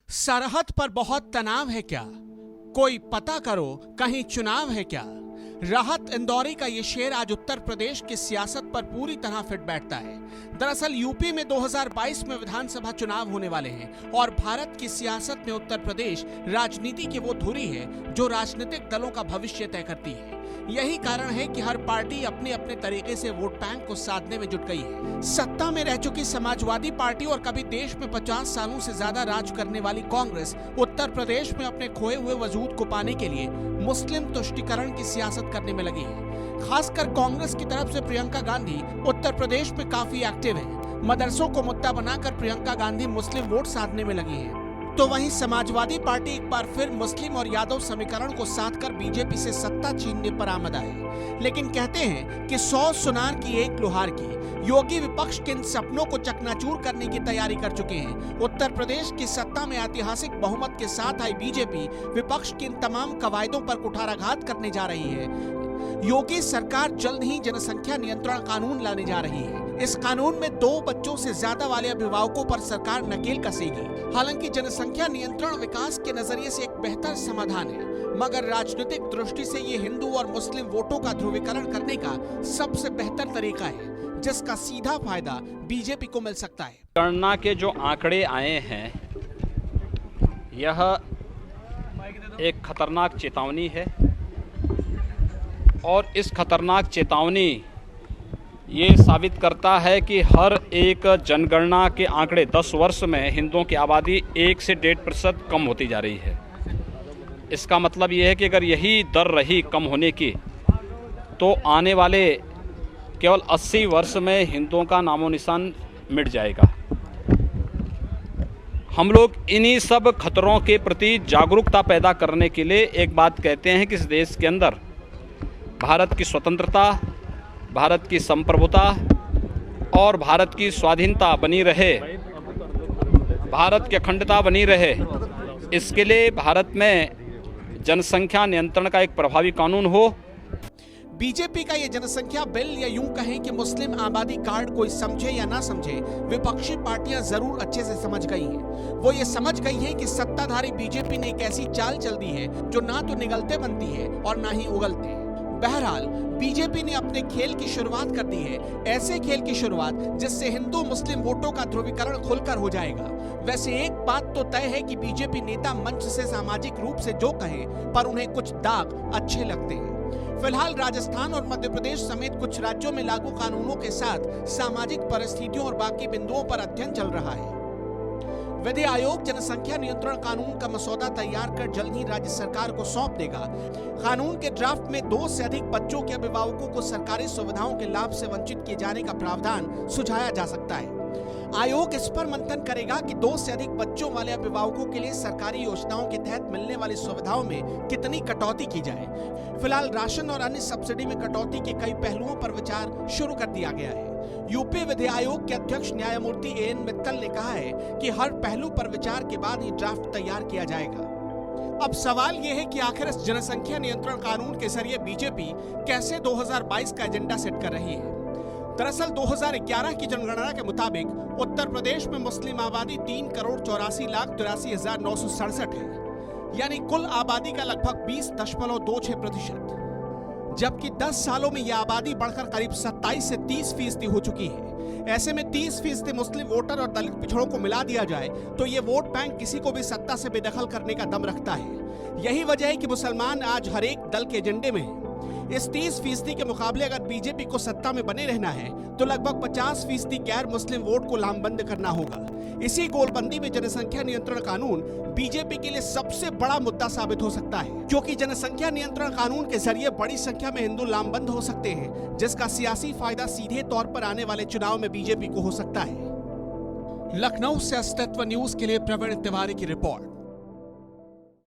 सरहद पर बहुत तनाव है क्या? कोई पता करो, कहीं चुनाव है क्या? राहत इंदौरी का ये शेर आज उत्तर प्रदेश की सियासत पर पूरी तरह फिट बैठता है। दरअसल यूपी में 2022 में विधानसभा चुनाव होने वाले हैं और भारत की सियासत में उत्तर प्रदेश राजनीति की वो धुरी है जो राजनीतिक दलों का भविष्य तय करती है। यही कारण है कि हर पार्टी अपने अपने तरीके से वोट बैंक को साधने में जुट गई है। सत्ता में रह चुकी समाजवादी पार्टी और कभी देश में 50 सालों से ज्यादा राज करने वाली कांग्रेस उत्तर प्रदेश में अपने खोए हुए वजूद को पाने के लिए मुस्लिम तुष्टीकरण की सियासत करने में लगी है। खासकर कांग्रेस की तरफ से प्रियंका गांधी उत्तर प्रदेश में काफी एक्टिव है। मदरसों को मुद्दा बनाकर प्रियंका गांधी मुस्लिम वोट साधने में लगी है। तो वहीं समाजवादी पार्टी एक बार फिर मुस्लिम और यादव समीकरण को साधकर बीजेपी से सत्ता छीनने पर आमद आए। लेकिन कहते हैं कि 100 सुनार की एक लोहार की। योगी विपक्ष के इन सपनों को चकनाचूर करने की तैयारी कर चुके हैं। उत्तर प्रदेश की सत्ता में ऐतिहासिक बहुमत के साथ आई बीजेपी विपक्ष की इन तमाम कवायदों पर कुठाराघात करने जा रही है। योगी सरकार जल्द ही जनसंख्या नियंत्रण कानून लाने जा रही है। इस कानून में 2 बच्चों से ज्यादा वाले अभिभावकों पर सरकार नकेल कसेगी। हालांकि जनसंख्या नियंत्रण विकास के नजरिए से एक बेहतर समाधान है, मगर राजनीतिक दृष्टि से ये हिंदू और मुस्लिम वोटों का ध्रुवीकरण करने का सबसे बेहतर तरीका है, जिसका सीधा फायदा बीजेपी को मिल सकता है। गणना के जो आंकड़े आए हैं, यह एक खतरनाक चेतावनी है और इस खतरनाक चेतावनी ये साबित करता है कि हर एक जनगणना के आंकड़े 10 वर्ष में हिंदुओं की आबादी 1 से 1.5% कम होती जा रही है। इसका मतलब ये है कि अगर यही दर रही कम होने की, तो आने वाले केवल 80 वर्ष में हिंदुओं का नामो निशान मिट जाएगा। हम लोग इन्हीं सब खतरों के प्रति जागरूकता पैदा करने के लिए एक बात कहते हैं कि इस देश के अंदर भारत की स्वतंत्रता, भारत की संप्रभुता और भारत की स्वाधीनता बनी रहे, भारत की अखंडता बनी रहे, इसके लिए भारत में जनसंख्या नियंत्रण का एक प्रभावी कानून हो। बीजेपी का ये जनसंख्या बिल, या यूं कहें कि मुस्लिम आबादी कार्ड, कोई समझे या ना समझे, विपक्षी पार्टियां जरूर अच्छे से समझ गई हैं। वो ये समझ गई हैं कि सत्ताधारी बीजेपी ने एक ऐसी चाल चल दी है जो ना तो निगलते बनती है और ना ही उगलते। बहरहाल बीजेपी ने अपने खेल की शुरुआत कर दी है, ऐसे खेल की शुरुआत जिससे हिंदू मुस्लिम वोटों का ध्रुवीकरण खुलकर हो जाएगा। वैसे एक बात तो तय है कि बीजेपी नेता मंच से सामाजिक रूप से जो कहें, पर उन्हें कुछ दाग अच्छे लगते हैं। फिलहाल राजस्थान और मध्य प्रदेश समेत कुछ राज्यों में लागू कानूनों के साथ सामाजिक परिस्थितियों और बाकी बिंदुओं पर अध्ययन चल रहा है। विधि आयोग जनसंख्या नियंत्रण कानून का मसौदा तैयार कर जल्द ही राज्य सरकार को सौंप देगा। कानून के ड्राफ्ट में 2 से अधिक बच्चों के अभिभावकों को सरकारी सुविधाओं के लाभ से वंचित किए जाने का प्रावधान सुझाया जा सकता है। आयोग इस पर मंथन करेगा कि 2 से अधिक बच्चों वाले अभिभावकों के लिए सरकारी योजनाओं के तहत मिलने वाली सुविधाओं में कितनी कटौती की जाए। फिलहाल राशन और अन्य सब्सिडी में कटौती के कई पहलुओं पर विचार शुरू कर दिया गया है। यूपी विधि आयोग के अध्यक्ष न्यायमूर्ति एन मित्तल ने कहा है कि हर पहलू पर विचार के बाद ही ड्राफ्ट तैयार किया जाएगा। अब सवाल यह है कि आखिर इस जनसंख्या नियंत्रण कानून के जरिए बीजेपी कैसे 2022 का एजेंडा सेट कर रही है। दरअसल 2011 की जनगणना के मुताबिक उत्तर प्रदेश में मुस्लिम आबादी 3,84,83,967 है, यानी कुल आबादी का लगभग 20.26%। जबकि 10 सालों में यह आबादी बढ़कर करीब 27 से 30% हो चुकी है। ऐसे में 30% मुस्लिम वोटर और दलित पिछड़ों को मिला दिया जाए तो ये वोट बैंक किसी को भी सत्ता से बेदखल करने का दम रखता है। यही वजह है कि मुसलमान आज हर एक दल के एजेंडे में है। इस 30% के मुकाबले अगर बीजेपी को सत्ता में बने रहना है तो लगभग 50% गैर मुस्लिम वोट को लामबंद करना होगा। इसी गोलबंदी में जनसंख्या नियंत्रण कानून बीजेपी के लिए सबसे बड़ा मुद्दा साबित हो सकता है, क्योंकि जनसंख्या नियंत्रण कानून के जरिए बड़ी संख्या में हिंदू लामबंद हो सकते हैं, जिसका सियासी फायदा सीधे तौर पर आने वाले चुनाव में बीजेपी को हो सकता है। लखनऊ से अस्तित्व न्यूज के लिए प्रवीण तिवारी की रिपोर्ट।